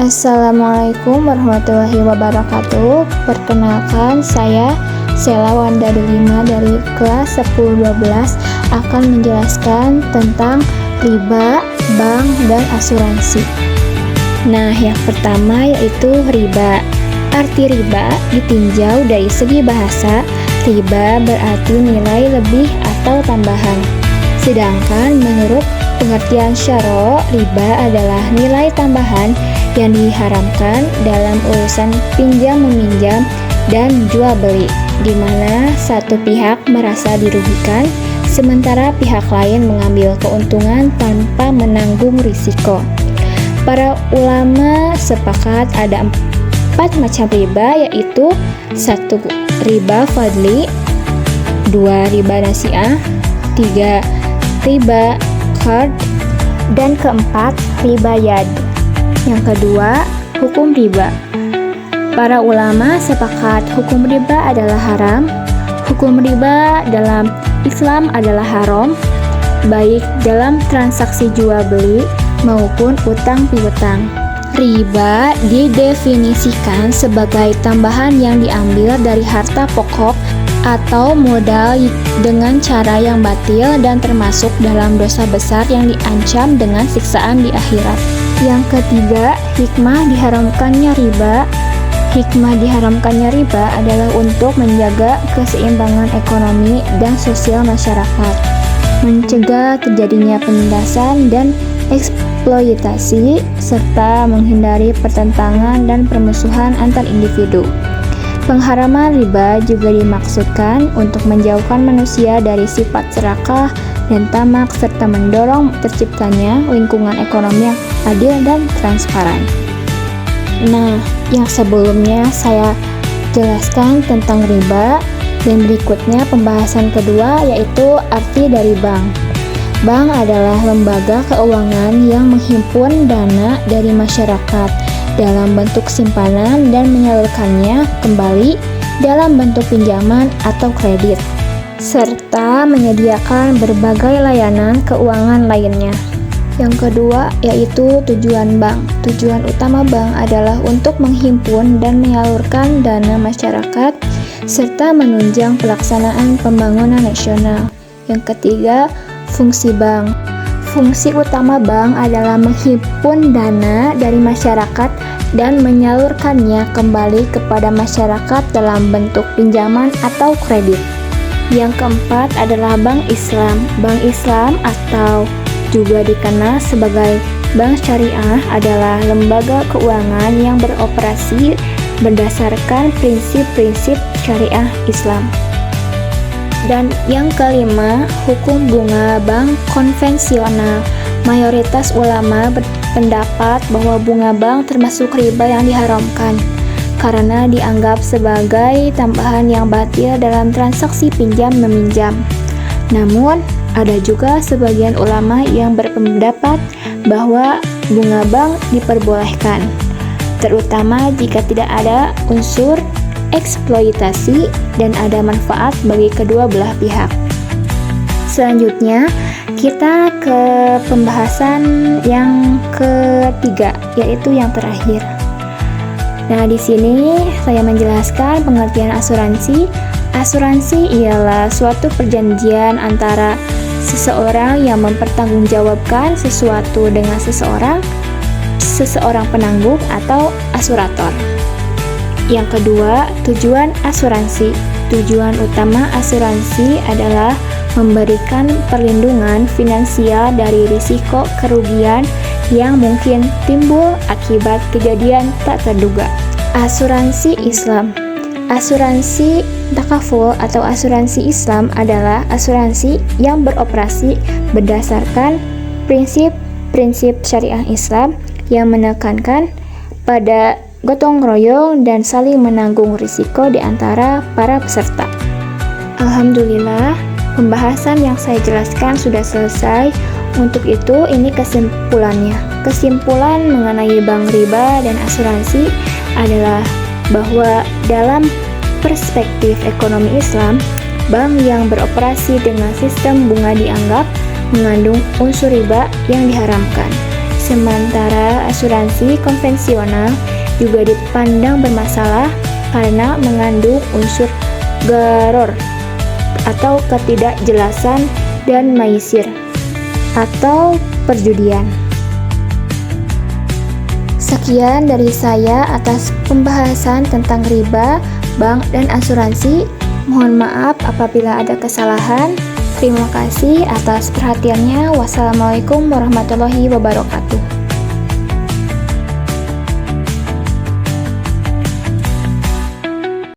Assalamualaikum warahmatullahi wabarakatuh. Perkenalkan, saya Sela Wanda Delima dari kelas 10-12 akan menjelaskan tentang riba, bank, dan asuransi. Nah, yang pertama yaitu riba. Arti riba ditinjau dari segi bahasa, riba berarti nilai lebih atau tambahan. Sedangkan menurut pengertian syara, riba adalah nilai tambahan yang diharamkan dalam urusan pinjam-meminjam dan jual-beli, di mana satu pihak merasa dirugikan, sementara pihak lain mengambil keuntungan tanpa menanggung risiko. Para ulama sepakat ada 4 macam riba, yaitu 1. Riba fadli, 2. Riba nasi'ah, 3. Riba qard, dan keempat, riba yad. Yang kedua, hukum riba. Para ulama sepakat hukum riba adalah haram. Hukum riba dalam Islam adalah haram, baik dalam transaksi jual beli maupun utang piutang. Riba didefinisikan sebagai tambahan yang diambil dari harta pokok atau modal dengan cara yang batil dan termasuk dalam dosa besar yang diancam dengan siksaan di akhirat. Yang ketiga, hikmah diharamkannya riba. Hikmah diharamkannya riba adalah untuk menjaga keseimbangan ekonomi dan sosial masyarakat, mencegah terjadinya penindasan dan eksploitasi, serta menghindari pertentangan dan permusuhan antar individu. Pengharaman riba juga dimaksudkan untuk menjauhkan manusia dari sifat serakah dan tamak serta mendorong terciptanya lingkungan ekonomi yang adil dan transparan. Nah, yang sebelumnya saya jelaskan tentang riba, dan berikutnya pembahasan kedua yaitu arti dari bank. Bank adalah lembaga keuangan yang menghimpun dana dari masyarakat dalam bentuk simpanan dan menyalurkannya kembali dalam bentuk pinjaman atau kredit, serta menyediakan berbagai layanan keuangan lainnya. Yang kedua yaitu tujuan bank. Tujuan utama bank adalah untuk menghimpun dan menyalurkan dana masyarakat serta menunjang pelaksanaan pembangunan nasional. Yang ketiga, fungsi bank. Fungsi utama bank adalah menghimpun dana dari masyarakat dan menyalurkannya kembali kepada masyarakat dalam bentuk pinjaman atau kredit. Yang keempat adalah Bank Islam. Bank Islam atau juga dikenal sebagai bank syariah adalah lembaga keuangan yang beroperasi berdasarkan prinsip-prinsip syariah Islam. Dan yang kelima, hukum bunga bank konvensional. Mayoritas ulama berpendapat bahwa bunga bank termasuk riba yang diharamkan karena dianggap sebagai tambahan yang batil dalam transaksi pinjam-meminjam. Namun, ada juga sebagian ulama yang berpendapat bahwa bunga bank diperbolehkan, terutama jika tidak ada unsur eksploitasi dan ada manfaat bagi kedua belah pihak. Selanjutnya, kita ke pembahasan yang ketiga, yaitu yang terakhir. Nah, di sini saya menjelaskan pengertian asuransi. Asuransi ialah suatu perjanjian antara seseorang yang mempertanggungjawabkan sesuatu dengan seseorang penanggung atau asurator. Yang kedua, tujuan asuransi. Tujuan utama asuransi adalah memberikan perlindungan finansial dari risiko kerugian yang mungkin timbul akibat kejadian tak terduga. Asuransi Islam. Asuransi takaful atau asuransi Islam adalah asuransi yang beroperasi berdasarkan prinsip-prinsip syariah Islam yang menekankan pada gotong royong dan saling menanggung risiko di antara para peserta. Alhamdulillah, pembahasan yang saya jelaskan sudah selesai. Untuk itu, ini kesimpulannya. Kesimpulan mengenai bank riba dan asuransi adalah bahwa dalam perspektif ekonomi Islam, bank yang beroperasi dengan sistem bunga dianggap mengandung unsur riba yang diharamkan. Sementara asuransi konvensional juga dipandang bermasalah karena mengandung unsur gharar atau ketidakjelasan dan maisir atau perjudian. Sekian dari saya atas pembahasan tentang riba, bank, dan asuransi. Mohon maaf apabila ada kesalahan. Terima kasih atas perhatiannya. Wassalamualaikum warahmatullahi wabarakatuh.